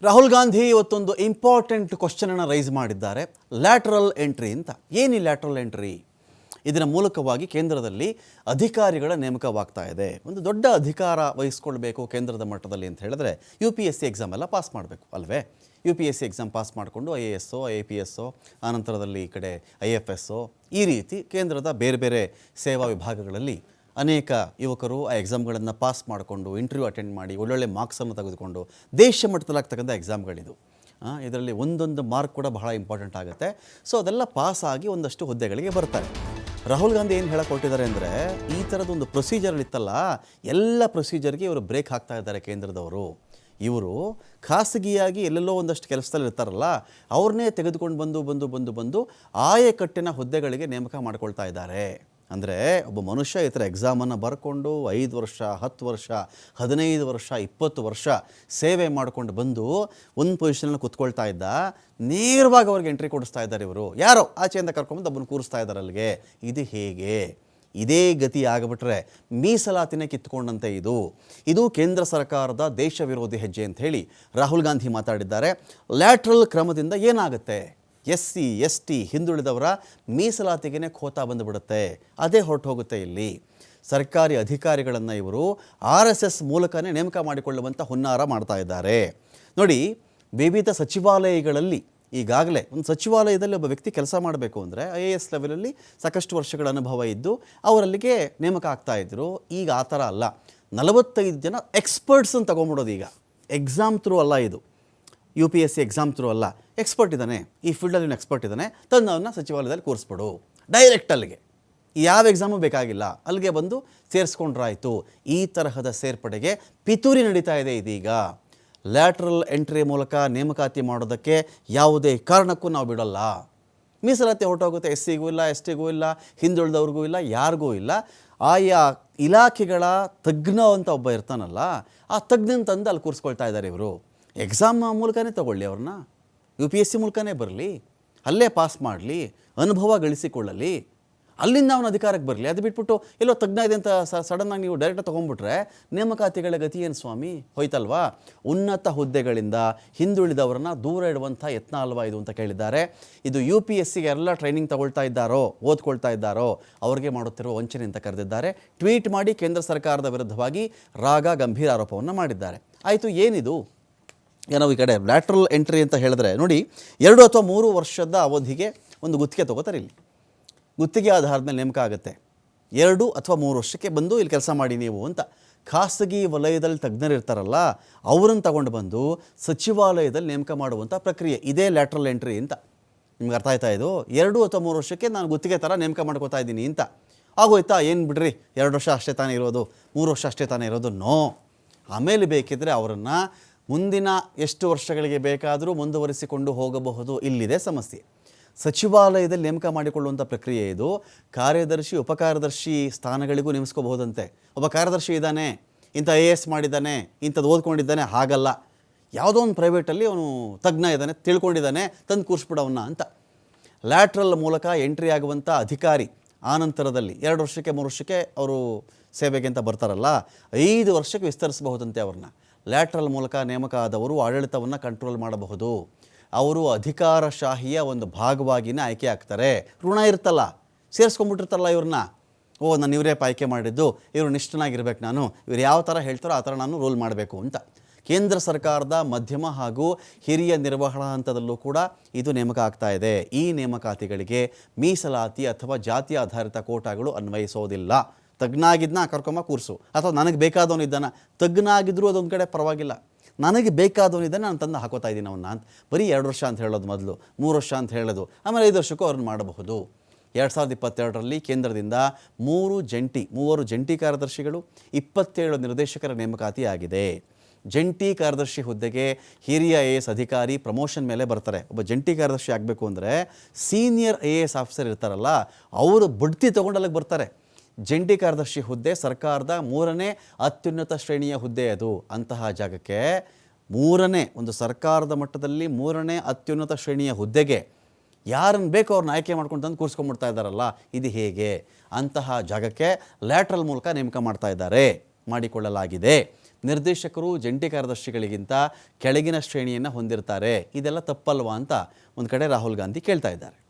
ರಾಹುಲ್ ಗಾಂಧಿ ಇವತ್ತೊಂದು important ಕ್ವಶನನ್ನು rice ಮಾಡಿದ್ದಾರೆ. Lateral entry ಅಂತ. ಏನು ಲ್ಯಾಟ್ರಲ್ ಎಂಟ್ರಿ? ಇದರ ಮೂಲಕವಾಗಿ ಕೇಂದ್ರದಲ್ಲಿ ಅಧಿಕಾರಿಗಳ ನೇಮಕವಾಗ್ತಾ ಇದೆ. ಒಂದು ದೊಡ್ಡ ಅಧಿಕಾರ ವಹಿಸ್ಕೊಳ್ಬೇಕು ಕೇಂದ್ರದ ಮಟ್ಟದಲ್ಲಿ ಅಂತ ಹೇಳಿದ್ರೆ UPSC ಎಕ್ಸಾಮ್ ಎಲ್ಲ ಪಾಸ್ ಮಾಡಬೇಕು ಅಲ್ವೇ? UPSC ಎಕ್ಸಾಮ್ ಪಾಸ್ ಮಾಡಿಕೊಂಡು IAS, IPS, ಆನಂತರದಲ್ಲಿ ಈ ಕಡೆ IFS, ಈ ರೀತಿ ಕೇಂದ್ರದ ಬೇರೆ ಬೇರೆ ಸೇವಾ ವಿಭಾಗಗಳಲ್ಲಿ ಅನೇಕ ಯುವಕರು ಆ ಎಕ್ಸಾಮ್ಗಳನ್ನು ಪಾಸ್ ಮಾಡಿಕೊಂಡು ಇಂಟರ್ವ್ಯೂ ಅಟೆಂಡ್ ಮಾಡಿ ಒಳ್ಳೊಳ್ಳೆ ಮಾರ್ಕ್ಸನ್ನು ತೆಗೆದುಕೊಂಡು ದೇಶ ಮಟ್ಟದಲ್ಲಾಗ್ತಕ್ಕಂಥ ಎಕ್ಸಾಮ್ಗಳಿದು. ಇದರಲ್ಲಿ ಒಂದೊಂದು ಮಾರ್ಕ್ ಕೂಡ ಬಹಳ ಇಂಪಾರ್ಟೆಂಟ್ ಆಗುತ್ತೆ. ಸೊ ಅದೆಲ್ಲ ಪಾಸ್ ಆಗಿ ಒಂದಷ್ಟು ಹುದ್ದೆಗಳಿಗೆ ಬರ್ತಾರೆ. ರಾಹುಲ್ ಗಾಂಧಿ ಏನು ಹೇಳಕ್ಕೆ ಹೊರಟಿದ್ದಾರೆ ಅಂದರೆ, ಈ ಥರದೊಂದು ಪ್ರೊಸೀಜರ್ ಇತ್ತಲ್ಲ, ಎಲ್ಲ ಪ್ರೊಸೀಜರ್ಗೆ ಇವರು ಬ್ರೇಕ್ ಹಾಕ್ತಾ ಇದ್ದಾರೆ ಕೇಂದ್ರದವರು. ಇವರು ಖಾಸಗಿಯಾಗಿ ಎಲ್ಲೆಲ್ಲೋ ಒಂದಷ್ಟು ಕೆಲಸದಲ್ಲಿ ಇರ್ತಾರಲ್ಲ, ಅವ್ರನ್ನೇ ತೆಗೆದುಕೊಂಡು ಬಂದು ಆಯಕಟ್ಟಿನ ಹುದ್ದೆಗಳಿಗೆ ನೇಮಕ ಮಾಡ್ಕೊಳ್ತಾ ಇದ್ದಾರೆ. ಅಂದರೆ ಒಬ್ಬ ಮನುಷ್ಯ ಈ ಥರ ಎಕ್ಸಾಮನ್ನು ಬರ್ಕೊಂಡು 5 ವರ್ಷ 10 ವರ್ಷ 15 ವರ್ಷ 20 ವರ್ಷ ಸೇವೆ ಮಾಡಿಕೊಂಡು ಬಂದು ಒಂದು ಪೊಸಿಷನಲ್ಲಿ ಕೂತ್ಕೊಳ್ತಾ ಇದ್ದ, ನೇರವಾಗಿ ಅವ್ರಿಗೆ ಎಂಟ್ರಿ ಕೊಡಿಸ್ತಾ ಇದ್ದಾರೆ ಇವರು. ಯಾರೋ ಆಚೆಯಿಂದ ಕರ್ಕೊಂಬಂದು ಒಬ್ಬನು ಕೂರಿಸ್ತಾ ಇದ್ದಾರೆ ಅಲ್ಲಿಗೆ. ಇದು ಹೇಗೆ? ಇದೇ ಗತಿ ಆಗಿಬಿಟ್ರೆ ಮೀಸಲಾತಿನೇ ಕಿತ್ಕೊಂಡಂತೆ ಇದು ಕೇಂದ್ರ ಸರ್ಕಾರದ ದೇಶ ವಿರೋಧಿ ಹೆಜ್ಜೆ ಅಂತ ಹೇಳಿ ರಾಹುಲ್ ಗಾಂಧಿ ಮಾತಾಡಿದ್ದಾರೆ. ಲ್ಯಾಟ್ರಲ್ ಕ್ರಮದಿಂದ ಏನಾಗುತ್ತೆ? SC ST ಹಿಂದುಳಿದವರ ಮೀಸಲಾತಿಗೆ ಖೋತಾ ಬಂದುಬಿಡುತ್ತೆ. ಅದೇ ಹೊರಟು ಹೋಗುತ್ತೆ. ಇಲ್ಲಿ ಸರ್ಕಾರಿ ಅಧಿಕಾರಿಗಳನ್ನು ಇವರು RSS ಮೂಲಕನೇ ನೇಮಕ ಮಾಡಿಕೊಳ್ಳುವಂಥ ಹುನ್ನಾರ ಮಾಡ್ತಾ ಇದ್ದಾರೆ. ನೋಡಿ, ವಿವಿಧ ಸಚಿವಾಲಯಗಳಲ್ಲಿ ಈಗಾಗಲೇ ಒಂದು ಸಚಿವಾಲಯದಲ್ಲಿ ಒಬ್ಬ ವ್ಯಕ್ತಿ ಕೆಲಸ ಮಾಡಬೇಕು ಅಂದರೆ IAS ಲೆವೆಲಲ್ಲಿ ಸಾಕಷ್ಟು ವರ್ಷಗಳ ಅನುಭವ ಇದ್ದು ಅವರಲ್ಲಿಗೆ ನೇಮಕ ಆಗ್ತಾಯಿದ್ರು. ಈಗ ಆ ಥರ ಅಲ್ಲ. 45 ಜನ ಎಕ್ಸ್ಪರ್ಟ್ಸನ್ನು ತೊಗೊಂಬಿಡೋದು. ಈಗ ಎಕ್ಸಾಮ್ ಥ್ರೂ ಅಲ್ಲ, ಇದು UPSC ಎಕ್ಸಾಮ್ ಥ್ರೂ ಅಲ್ಲ. ಎಕ್ಸ್ಪರ್ಟ್ ಇದ್ದಾನೆ, ಈ ಫೀಲ್ಡಲ್ಲಿ ಎಕ್ಸ್ಪರ್ಟ್ ಇದ್ದಾನೆ, ತಂದು ಅವನ್ನ ಸಚಿವಾಲಯದಲ್ಲಿ ಕೂರಿಸ್ಬಿಡು. ಡೈರೆಕ್ಟ್ ಅಲ್ಲಿಗೆ ಯಾವ ಎಕ್ಸಾಮು ಬೇಕಾಗಿಲ್ಲ, ಅಲ್ಲಿಗೆ ಬಂದು ಸೇರಿಸ್ಕೊಂಡ್ರಾಯ್ತು. ಈ ತರಹದ ಸೇರ್ಪಡೆಗೆ ಪಿತೂರಿ ನಡೀತಾ ಇದೆ ಇದೀಗ. ಲ್ಯಾಟ್ರಲ್ ಎಂಟ್ರಿ ಮೂಲಕ ನೇಮಕಾತಿ ಮಾಡೋದಕ್ಕೆ ಯಾವುದೇ ಕಾರಣಕ್ಕೂ ನಾವು ಬಿಡೋಲ್ಲ. ಮೀಸಲಾತಿ ಹೊರಟೋಗುತ್ತೆ. SCಗೂ ಇಲ್ಲ, STಗೂ ಇಲ್ಲ, ಹಿಂದುಳಿದವ್ರಿಗೂ ಇಲ್ಲ, ಯಾರಿಗೂ ಇಲ್ಲ. ಆಯಾ ಇಲಾಖೆಗಳ ತಜ್ಞ ಅಂತ ಒಬ್ಬ ಇರ್ತಾನಲ್ಲ, ಆ ತಜ್ಞನ ತಂದು ಅಲ್ಲಿ ಕೂರಿಸ್ಕೊಳ್ತಾ ಇದ್ದಾರೆ ಇವರು. ಎಕ್ಸಾಮ್ ಮೂಲಕನೇ ತಗೊಳ್ಳಿ, ಅವ್ರನ್ನ UPSC ಮೂಲಕನೇ ಬರಲಿ, ಅಲ್ಲೇ ಪಾಸ್ ಮಾಡಲಿ, ಅನುಭವ ಗಳಿಸಿಕೊಳ್ಳಲಿ, ಅಲ್ಲಿಂದ ಅವನ ಅಧಿಕಾರಕ್ಕೆ ಬರಲಿ. ಅದು ಬಿಟ್ಬಿಟ್ಟು ಎಲ್ಲೋ ತಜ್ಞ ಇದೆ ಅಂತ ಸಡನ್ನಾಗಿ ನೀವು ಡೈರೆಕ್ಟಾಗಿ ತೊಗೊಂಡ್ಬಿಟ್ರೆ ನೇಮಕಾತಿಗಳ ಗತಿ ಏನು ಸ್ವಾಮಿ? ಹೋಯ್ತಲ್ವಾ? ಉನ್ನತ ಹುದ್ದೆಗಳಿಂದ ಹಿಂದುಳಿದವರನ್ನ ದೂರ ಇಡುವಂಥ ಯತ್ನ ಅಲ್ವಾ ಇದು ಅಂತ ಕೇಳಿದ್ದಾರೆ. ಇದು UPSCಗೆ ಎಲ್ಲ ಟ್ರೈನಿಂಗ್ ತಗೊಳ್ತಾ ಇದ್ದಾರೋ, ಓದ್ಕೊಳ್ತಾ ಇದ್ದಾರೋ ಅವ್ರಿಗೆ ಮಾಡುತ್ತಿರುವ ವಂಚನೆ ಅಂತ ಕರೆದಿದ್ದಾರೆ. ಟ್ವೀಟ್ ಮಾಡಿ ಕೇಂದ್ರ ಸರ್ಕಾರದ ವಿರುದ್ಧವಾಗಿ ಗಂಭೀರ ಆರೋಪವನ್ನು ಮಾಡಿದ್ದಾರೆ. ಆಯಿತು, ಏನಿದು? ನಾವು ಈ ಕಡೆ ಲ್ಯಾಟ್ರಲ್ ಎಂಟ್ರಿ ಅಂತ ಹೇಳಿದ್ರೆ ನೋಡಿ, 2 ಅಥವಾ 3 ವರ್ಷದ ಅವಧಿಗೆ ಒಂದು ಗುತ್ತಿಗೆ ತೊಗೋತಾರೆ. ಇಲ್ಲಿ ಗುತ್ತಿಗೆ ಆಧಾರದ ಮೇಲೆ ನೇಮಕ ಆಗುತ್ತೆ. 2 ಅಥವಾ 3 ವರ್ಷಕ್ಕೆ ಬಂದು ಇಲ್ಲಿ ಕೆಲಸ ಮಾಡಿ ನೀವು ಅಂತ ಖಾಸಗಿ ವಲಯದಲ್ಲಿ ತಜ್ಞರಿರ್ತಾರಲ್ಲ, ಅವರನ್ನು ತಗೊಂಡು ಬಂದು ಸಚಿವಾಲಯದಲ್ಲಿ ನೇಮಕ ಮಾಡುವಂಥ ಪ್ರಕ್ರಿಯೆ. ಇದೇ ಲ್ಯಾಟ್ರಲ್ ಎಂಟ್ರಿ ಅಂತ. ನಿಮ್ಗೆ ಅರ್ಥ ಆಯ್ತಾ? ಇದು 2 ಅಥವಾ 3 ವರ್ಷಕ್ಕೆ ನಾನು ಗುತ್ತಿಗೆ ಥರ ನೇಮಕ ಮಾಡ್ಕೋತಾ ಇದ್ದೀನಿ ಅಂತ ಆಗೋಯ್ತಾ? ಏನು ಬಿಡ್ರಿ, 2 ವರ್ಷ ಅಷ್ಟೇ ತಾನೇ ಇರೋದು, 3 ವರ್ಷ ಅಷ್ಟೇ ತಾನೇ ಇರೋದು? ನೋ. ಆಮೇಲೆ ಬೇಕಿದ್ದರೆ ಅವರನ್ನು ಮುಂದಿನ ಎಷ್ಟು ವರ್ಷಗಳಿಗೆ ಬೇಕಾದರೂ ಮುಂದುವರಿಸಿಕೊಂಡು ಹೋಗಬಹುದು. ಇಲ್ಲಿದೆ ಸಮಸ್ಯೆ. ಸಚಿವಾಲಯದಲ್ಲಿ ನೇಮಕ ಮಾಡಿಕೊಳ್ಳುವಂಥ ಪ್ರಕ್ರಿಯೆ ಇದು. ಕಾರ್ಯದರ್ಶಿ, ಉಪಕಾರ್ಯದರ್ಶಿ ಸ್ಥಾನಗಳಿಗೂ ನೇಮಿಸ್ಕೋಬಹುದಂತೆ. ಒಬ್ಬ ಕಾರ್ಯದರ್ಶಿ ಇದ್ದಾನೆ, ಇಂಥ AS ಮಾಡಿದ್ದಾನೆ, ಇಂಥದ್ದು ಓದ್ಕೊಂಡಿದ್ದಾನೆ, ಹಾಗಲ್ಲ. ಯಾವುದೋ ಒಂದು ಪ್ರೈವೇಟಲ್ಲಿ ಅವನು ತಜ್ಞ ಇದ್ದಾನೆ, ತಿಳ್ಕೊಂಡಿದ್ದಾನೆ, ತಂದು ಕೂರಿಸ್ಬಿಡವನ್ನ ಅಂತ. ಲ್ಯಾಟ್ರಲ್ ಮೂಲಕ ಎಂಟ್ರಿ ಆಗುವಂಥ ಅಧಿಕಾರಿ ಆನಂತರದಲ್ಲಿ 2 ವರ್ಷಕ್ಕೆ 3 ವರ್ಷಕ್ಕೆ ಅವರು ಸೇವೆಗೆ ಅಂತ ಬರ್ತಾರಲ್ಲ, 5 ವರ್ಷಕ್ಕೆ ವಿಸ್ತರಿಸಬಹುದಂತೆ ಅವ್ರನ್ನ. ಲ್ಯಾಟ್ರಲ್ ಮೂಲಕ ನೇಮಕ ಆದವರು ಆಡಳಿತವನ್ನು ಕಂಟ್ರೋಲ್ ಮಾಡಬಹುದು. ಅವರು ಅಧಿಕಾರಶಾಹಿಯ ಒಂದು ಭಾಗವಾಗಿಯೇ ಆಯ್ಕೆ ಆಗ್ತಾರೆ. ಋಣ ಇರ್ತಲ್ಲ, ಸೇರಿಸ್ಕೊಂಡ್ಬಿಟ್ಟಿರ್ತಾರಲ್ಲ ಇವ್ರನ್ನ. ನಾನು ಇವರೇ ಆಯ್ಕೆ ಮಾಡಿದ್ದು, ಇವರು ನಿಷ್ಠನಾಗಿರ್ಬೇಕು, ನಾನು ಇವ್ರು ಯಾವ ಥರ ಹೇಳ್ತಾರೋ ಆ ಥರ ನಾನು ರೂಲ್ ಮಾಡಬೇಕು ಅಂತ. ಕೇಂದ್ರ ಸರ್ಕಾರದ ಮಧ್ಯಮ ಹಾಗೂ ಹಿರಿಯ ನಿರ್ವಹಣಾ ಹಂತದಲ್ಲೂ ಕೂಡ ಇದು ನೇಮಕ ಆಗ್ತಾ ಇದೆ. ಈ ನೇಮಕಾತಿಗಳಿಗೆ ಮೀಸಲಾತಿ ಅಥವಾ ಜಾತಿ ಆಧಾರಿತ ಕೋಟಾಗಳು ಅನ್ವಯಿಸೋದಿಲ್ಲ. ತಜ್ಞಾಗಿದ್ದನ್ನ ಕರ್ಕೊಂಬ ಕೂರಿಸು, ಅಥವಾ ನನಗೆ ಬೇಕಾದವನಿದ್ದಾನ, ತಜ್ಞಾಗಿದ್ದರೂ ಅದೊಂದು ಕಡೆ ಪರವಾಗಿಲ್ಲ, ನನಗೆ ಬೇಕಾದವನಿದ್ದಾನೆ, ನಾನು ತಂದು ಹಾಕೋತಾ ಇದ್ದೀನಿ ಅವನ್ನ ಅಂತ. ಬರೀ 2 ವರ್ಷ ಅಂತ ಹೇಳೋದು ಮೊದಲು, 3 ವರ್ಷ ಅಂತ ಹೇಳೋದು, ಆಮೇಲೆ 5 ವರ್ಷಕ್ಕೂ ಅವ್ರನ್ನ ಮಾಡಬಹುದು. 2022ರಲ್ಲಿ ಕೇಂದ್ರದಿಂದ 3 ಜಂಟಿ ಕಾರ್ಯದರ್ಶಿಗಳು, 27 ನಿರ್ದೇಶಕರ ನೇಮಕಾತಿ ಆಗಿದೆ. ಜಂಟಿ ಕಾರ್ಯದರ್ಶಿ ಹುದ್ದೆಗೆ ಹಿರಿಯ AS ಅಧಿಕಾರಿ ಪ್ರಮೋಷನ್ ಮೇಲೆ ಬರ್ತಾರೆ. ಒಬ್ಬ ಜಂಟಿ ಕಾರ್ಯದರ್ಶಿ ಆಗಬೇಕು ಅಂದರೆ ಸೀನಿಯರ್ AS ಆಫೀಸರ್ ಇರ್ತಾರಲ್ಲ, ಅವರು ಬಡ್ತಿ ತೊಗೊಂಡು ಅಲ್ಲಿಗೆ ಬರ್ತಾರೆ. ಜಂಟಿ ಕಾರ್ಯದರ್ಶಿ ಹುದ್ದೆ ಸರ್ಕಾರದ 3ನೇ ಅತ್ಯುನ್ನತ ಶ್ರೇಣಿಯ ಹುದ್ದೆ ಅದು. ಅಂತಹ ಜಾಗಕ್ಕೆ 3ನೇ ಒಂದು ಸರ್ಕಾರದ ಮಟ್ಟದಲ್ಲಿ 3ನೇ ಅತ್ಯುನ್ನತ ಶ್ರೇಣಿಯ ಹುದ್ದೆಗೆ ಯಾರನ್ನು ಬೇಕೋ ಅವ್ರನ್ನ ಆಯ್ಕೆ ಮಾಡ್ಕೊಂಡು ತಂದು ಕೂರಿಸ್ಕೊಂಡ್ಬಿಡ್ತಾ ಇದ್ದಾರಲ್ಲ, ಇದು ಹೇಗೆ? ಅಂತಹ ಜಾಗಕ್ಕೆ ಲ್ಯಾಟ್ರಲ್ ಮೂಲಕ ನೇಮಕ ಮಾಡಿಕೊಳ್ಳಲಾಗಿದೆ. ನಿರ್ದೇಶಕರು ಜಂಟಿ ಕಾರ್ಯದರ್ಶಿಗಳಿಗಿಂತ ಕೆಳಗಿನ ಶ್ರೇಣಿಯನ್ನು ಹೊಂದಿರ್ತಾರೆ. ಇದೆಲ್ಲ ತಪ್ಪಲ್ವಾ ಅಂತ ಒಂದು ಕಡೆ ರಾಹುಲ್ ಗಾಂಧಿ ಕೇಳ್ತಾ ಇದ್ದಾರೆ.